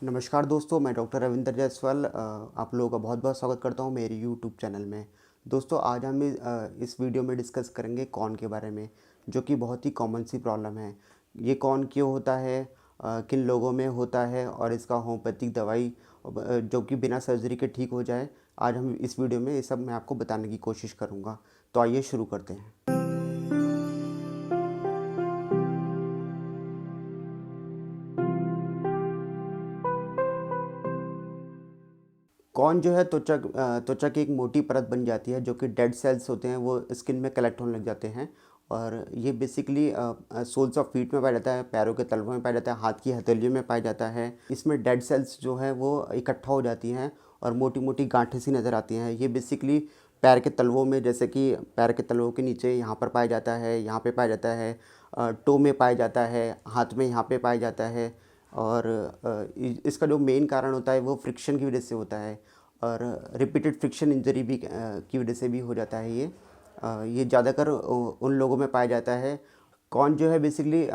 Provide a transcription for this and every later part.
नमस्कार दोस्तों, मैं डॉक्टर रविंद्र जायसवाल आप लोगों का बहुत बहुत स्वागत करता हूं मेरे यूट्यूब चैनल में। दोस्तों, आज हम इस वीडियो में डिस्कस करेंगे कॉर्न के बारे में, जो कि बहुत ही कॉमन सी प्रॉब्लम है। ये कॉर्न क्यों होता है, किन लोगों में होता है और इसका होम्योपैथिक दवाई जो कि बिना सर्जरी के ठीक हो जाए, आज हम इस वीडियो में ये सब मैं आपको बताने की कोशिश करूँगा। तो आइए शुरू करते हैं। कॉर्न जो है त्वचा की एक मोटी परत बन जाती है, जो कि डेड सेल्स होते हैं वो स्किन में कलेक्ट होने लग जाते हैं। और ये बेसिकली सोल्स ऑफ फीट में पाया जाता है, पैरों के तलवों में पाया जाता है, हाथ की हथेलियों में पाया जाता है। इसमें डेड सेल्स जो है वो इकट्ठा हो जाती हैं और मोटी मोटी गांठें सी नज़र आती हैं। ये बेसिकली पैर के तलवों में, जैसे कि पैर के तलवों के नीचे यहाँ पर पाया जाता है, यहाँ पे पाया जाता है, टो में पाया जाता है, हाथ में यहाँ पे पाया जाता है। और इसका जो मेन कारण होता है वो फ्रिक्शन की वजह से होता है, और रिपीटेड फ्रिक्शन इंजरी भी की वजह से भी हो जाता है। ये ज़्यादातर उन लोगों में पाया जाता है। कौन जो है बेसिकली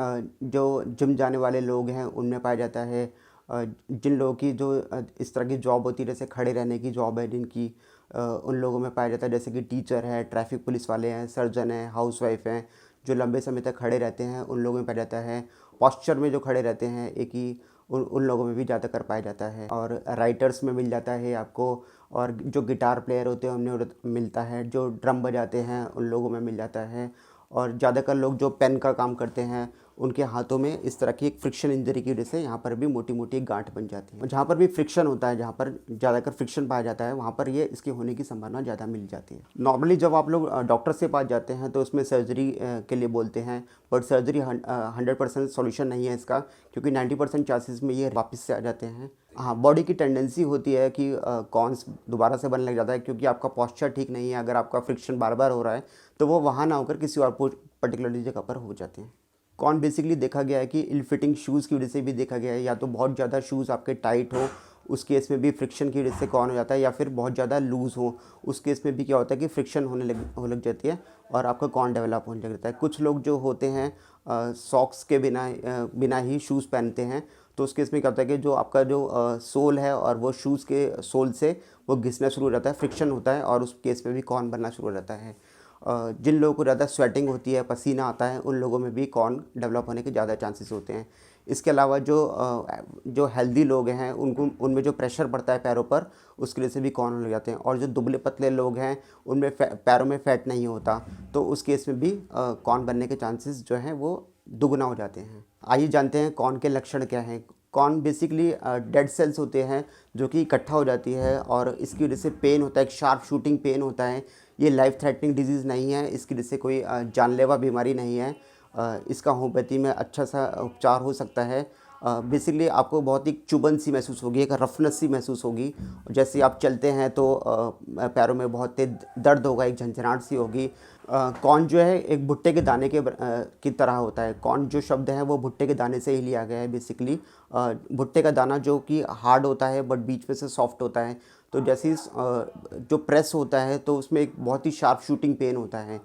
जो जिम जाने वाले लोग हैं उनमें पाया जाता है। जिन लोगों की जो इस तरह की जॉब होती है, जैसे खड़े रहने की जॉब है जिनकी, उन लोगों में पाया जाता है, जैसे कि टीचर है, ट्रैफिक पुलिस वाले हैं, सर्जन हैं, हाउसवाइफ हैं, जो लंबे समय तक खड़े रहते हैं उन लोगों में पाया जाता है। पॉस्चर में जो खड़े रहते हैं एक ही, उन लोगों में भी ज़्यादातर पाया जाता है। और राइटर्स में मिल जाता है आपको, और जो गिटार प्लेयर होते हैं उनमें मिलता है, जो ड्रम बजाते हैं उन लोगों में मिल जाता है। और ज़्यादातर लोग जो पेन का काम करते हैं उनके हाथों में इस तरह की एक फ्रिक्शन इंजरी की वजह से यहाँ पर भी मोटी मोटी गांठ बन जाती है। और जहाँ पर भी फ्रिक्शन होता है, जहाँ पर ज़्यादातर फ्रिक्शन पाया जाता है, वहाँ पर ये इसके होने की संभावना ज़्यादा मिल जाती है। नॉर्मली जब आप लोग डॉक्टर से पास जाते हैं तो उसमें सर्जरी के लिए बोलते हैं, बट सर्जरी 100% सोल्यूशन नहीं है इसका, क्योंकि 90% चांसेस में ये वापस से आ जाते हैं। हाँ, बॉडी की टेंडेंसी होती है कि कॉर्न्स दोबारा से बनने लग जाता है, क्योंकि आपका पॉस्चर ठीक नहीं है। अगर आपका फ्रिक्शन बार बार हो रहा है तो वो वहाँ ना होकर किसी और पर्टिकुलर जगह पर हो जाते हैं। कौन बेसिकली देखा गया है कि इल फिटिंग शूज़ की वजह से भी देखा गया है, या तो बहुत ज़्यादा शूज़ आपके टाइट हो उस केस में भी फ्रिक्शन की वजह से कौन हो जाता है, या फिर बहुत ज़्यादा लूज़ हो उस केस में भी क्या होता है कि फ्रिक्शन होने लग जाती है और आपका कौन डेवलप होने लग जाता है। कुछ लोग जो होते हैं सॉक्स के बिना ही शूज़ पहनते हैं, तो उस केस में क्या होता है कि जो आपका जो सोल है और वो शूज़ के सोल से वो घिसना शुरू हो जाता है, फ्रिक्शन होता है, और उस केस में भी कौन बनना शुरू हो जाता है। जिन लोगों को ज़्यादा स्वेटिंग होती है, पसीना आता है, उन लोगों में भी कॉर्न डेवलप होने के ज़्यादा चांसेस होते हैं। इसके अलावा जो हेल्दी लोग हैं उनको, उनमें जो प्रेशर पड़ता है पैरों पर, उसकी वजह से भी कॉर्न हो जाते हैं। और जो दुबले पतले लोग हैं उनमें पैरों में फैट नहीं होता, तो उस केस में भी कॉर्न बनने के चांसेस जो हैं वो दुगना हो जाते हैं। आइए जानते हैं कॉर्न के लक्षण क्या हैं। कॉर्न बेसिकली डेड सेल्स होते हैं जो कि इकट्ठा हो जाती है, और इसकी वजह से पेन होता है, एक शार्प शूटिंग पेन होता है। ये लाइफ थ्रेटनिंग डिजीज़ नहीं है, इसकी वजह से कोई जानलेवा बीमारी नहीं है। इसका होम्योपैथी में अच्छा सा उपचार हो सकता है। बेसिकली आपको बहुत ही चुभन सी महसूस होगी, एक रफनेस सी महसूस होगी। जैसे आप चलते हैं तो पैरों में बहुत तेज दर्द होगा, एक झंझनाहट सी होगी। कॉर्न जो है एक भुट्टे के दाने की तरह होता है। कॉर्न जो शब्द है वो भुट्टे के दाने से ही लिया गया है बेसिकली। भुट्टे का दाना जो कि हार्ड होता है बट बीच में से सॉफ्ट होता है, तो जैसे जो प्रेस होता है तो उसमें एक बहुत ही शार्प शूटिंग पेन होता है।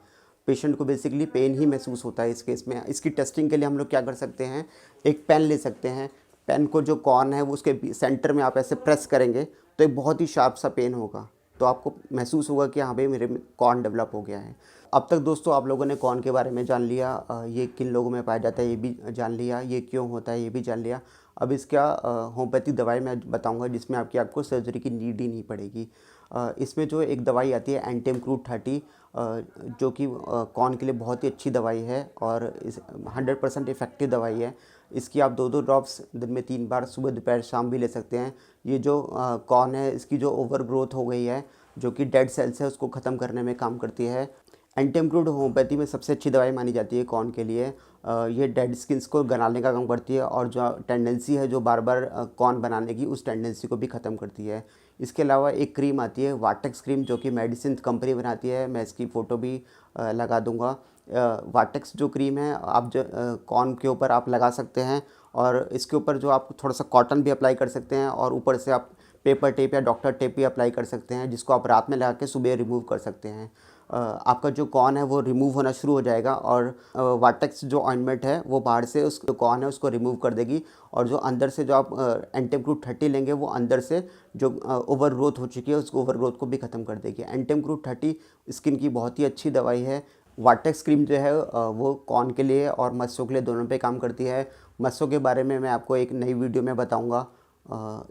पेशेंट को बेसिकली पेन ही महसूस होता है इस केस में। इसकी टेस्टिंग के लिए हम लोग क्या कर सकते हैं, एक पेन ले सकते हैं। पेन को जो कॉर्न है वो उसके सेंटर में आप ऐसे प्रेस करेंगे तो एक बहुत ही शार्प सा पेन होगा, तो आपको महसूस होगा कि हाँ भाई मेरे में कॉर्न डेवलप हो गया है। अब तक दोस्तों आप लोगों ने कॉर्न के बारे में जान लिया, ये किन लोगों में पाया जाता है ये भी जान लिया, ये क्यों होता है ये भी जान लिया। अब इसका होम्योपैथिक दवाई मैं बताऊंगा जिसमें आपको सर्जरी की नीड ही नहीं पड़ेगी। इसमें जो एक दवाई आती है एंटीमक्रूट 30, जो कि कॉर्न के लिए बहुत ही अच्छी दवाई है और इस 100% इफ़ेक्टिव दवाई है। इसकी आप 2-2 ड्रॉप्स दिन में 3 बार सुबह दोपहर शाम भी ले सकते हैं। ये जो कॉर्न है इसकी जो ओवर ग्रोथ हो गई है, जो कि डेड सेल्स है, उसको ख़त्म करने में काम करती है। एंटीमक्रूट होम्योपैथी में सबसे अच्छी दवाई मानी जाती है कॉर्न के लिए। ये डेड स्किन्स को गलाने का काम करती है, और जो टेंडेंसी है जो बार बार कॉर्न बनाने की, उस टेंडेंसी को भी ख़त्म करती है। इसके अलावा एक क्रीम आती है वाटेक्स क्रीम, जो कि मेडिसिन कंपनी बनाती है, मैं इसकी फ़ोटो भी लगा दूंगा। वाटेक्स जो क्रीम है आप जो कॉर्न के ऊपर आप लगा सकते हैं, और इसके ऊपर जो आप थोड़ा सा कॉटन भी अप्लाई कर सकते हैं, और ऊपर से आप पेपर टेप या डॉक्टर टेप भी अप्लाई कर सकते हैं, जिसको आप रात में लगा के सुबह रिमूव कर सकते हैं। आपका जो कॉर्न है वो रिमूव होना शुरू हो जाएगा और वाटेक्स जो ऑइंटमेंट है वो बाहर से उस कॉर्न है उसको रिमूव कर देगी। और जो अंदर से जो आप एंटेमक्रूट 30 लेंगे वो अंदर से जो ओवर ग्रोथ हो चुकी है उस ओवर ग्रोथ को भी ख़त्म कर देगी। एंटेमक्रूट 30 स्किन की बहुत ही अच्छी दवाई है। वाटेक्स क्रीम जो है वो कॉर्न के लिए और मस्सों के लिए दोनों पे काम करती है। मस्सों के बारे में मैं आपको एक नई वीडियो में बताऊंगा।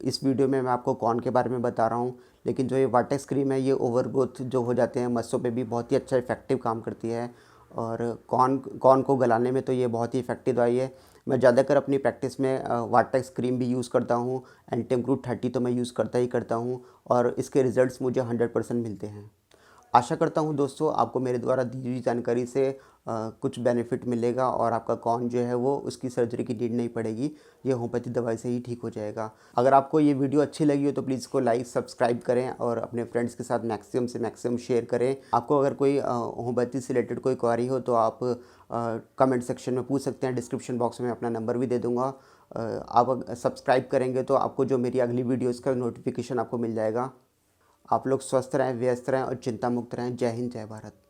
इस वीडियो में मैं आपको कॉर्न के बारे में बता रहा हूँ, लेकिन जो ये वाटेक्स क्रीम है ये ओवर ग्रोथ जो हो जाते हैं मस्सों पे भी बहुत ही अच्छा इफेक्टिव काम करती है। और कॉर्न कॉर्न को गलाने में तो ये बहुत ही इफेक्टिव दवाई है। मैं ज़्यादातर अपनी प्रैक्टिस में वाटेक्स क्रीम भी यूज़ करता हूँ। एंटेमक्रूट 30 तो मैं यूज़ करता ही करता हूँ और इसके रिज़ल्ट्स मुझे 100% मिलते हैं। आशा करता हूँ दोस्तों आपको मेरे द्वारा दी हुई जानकारी से कुछ बेनिफिट मिलेगा और आपका कॉर्न जो है वो उसकी सर्जरी की नीड नहीं पड़ेगी, ये होम्योपैथी दवाई से ही ठीक हो जाएगा। अगर आपको ये वीडियो अच्छी लगी हो तो प्लीज़ इसको लाइक सब्सक्राइब करें और अपने फ्रेंड्स के साथ मैक्सिमम से मैक्सिमम शेयर करें। आपको अगर कोई होम्योपैथी से रिलेटेड कोई क्वेरी हो तो आप कमेंट सेक्शन में पूछ सकते हैं। डिस्क्रिप्शन बॉक्स में अपना नंबर भी दे दूँगा। आप सब्सक्राइब करेंगे तो आपको जो मेरी अगली वीडियोज़ का नोटिफिकेशन आपको मिल जाएगा। आप लोग स्वस्थ रहें, व्यस्त रहें और चिंता मुक्त रहें। जय हिंद, जय भारत।